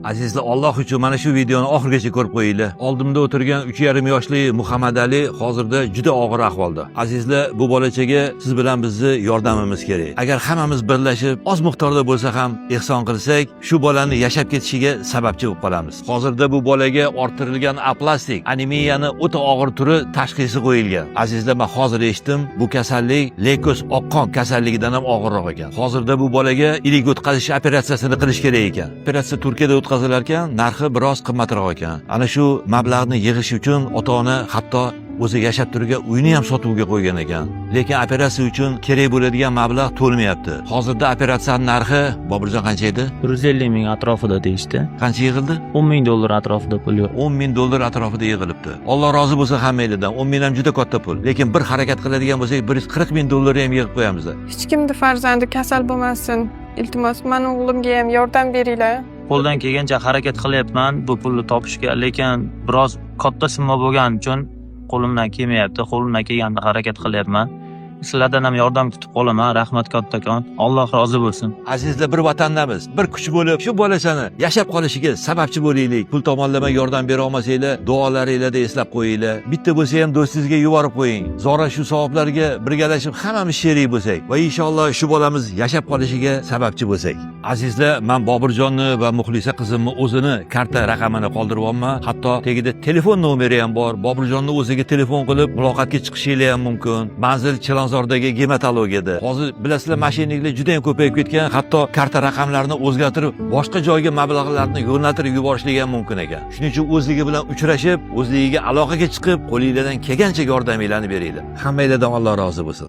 Azizlar, Alloh uchun mana shu videoni oxirigacha ko'rib qo'yinglar. Oldimda o'tirgan 3,5 yoshli Muhammad Ali hozirda juda og'ir ahvolda. Azizlar, bu bolachaga siz bilan bizni yordamimiz kerak. Agar hammamiz birlashib, oz miqdorda bo'lsa ham ehson qilsak, shu bolani yashab ketishiga sababchi bo'lib qolamiz. Hozirda bu bolaga orttirilgan aplastik anemiyani o'ta og'ir turi tashxisi qo'yilgan. Azizlar, men hozir eshitdim, bu kasallik leykoz oqqon kasalligidan ham og'irroq ekan. Hozirda bu bolaga ilik o'tkazish operatsiyasini qilish kerak ekan. Operatsiya Turkiyada o'tkazilar ekan, narxi biroz qimmatroq ekan. Ana shu mablag'ni yig'ish uchun ota-ona hatto o'zi yashab turgan uyini ham sotuvga qo'ygan ekan. Lekin operatsiya uchun kerak bo'ladigan mablag' to'lmayapti. Hozirda operatsiyaning narxi Boburjon qancha edi? 150 ming atrofida deyishdi. Qancha yig'ildi? 10 ming dollar atrofida pul yo'q. 10 ming dollar atrofida yig'ilibdi. Alloh rozi bo'lsa hammangizdan. 10 ming ham juda katta pul. Lekin bir harakat qiladigan bo'lsak, 140 ming dollar ham yig'ib qo'yamiz. Hech kimni farzandi kasal bo'lmasin. Iltimos, meni o'g'limga ham yordam beringlar. Qo'ldan kelgancha harakat qilyapman bu pulni topishga, lekin biroz katta summa bo'lgani uchun qo'limdan kelmayapti. Qo'limdan kelganda harakat qilyapman. Sizlardan ham yordam kutib qolaman. Rahmat kattakon. Alloh rozi bo'lsin. Azizlar, bir vatandamiz, bir kuch bo'lib, shu bolani yashab qolishiga sababchi bo'laylik. Pul tomonlama yordam bera olmasanglar, duolaringizda eslab qo'yinglar. Bitta bo'lsa ham do'stingizga yuborib qo'ying. Zora shu savoblarga birgalashib hammamiz sherik bo'lsak va inshaalloh shu bolamiz yashab qolishiga sababchi bo'lsak. Azizlar, men Boburjonni va Muxlisa qizimni o'zini karta raqamini qoldiryapman. Hatto tagida telefon nomeri ham bor. Boburjonni o'ziga telefon qilib muloqotga chiqishingiz ham mumkin. Manzil Chilonzordagi gematologiyada. Hozir bilasizlar, mashinliklar juda ham ko'payib ketgan. Hatto karta raqamlarini o'zgartirib, boshqa joyga mablag'larni yo'naltirib yuborishligi ham mumkin ekan. Shuning uchun o'zligi bilan uchrashib, o'zligiga aloqaga chiqib, qo'lingizdan kelgancha yordaminglarni beringlar. Hammangizdan Alloh rozi bo'lsin.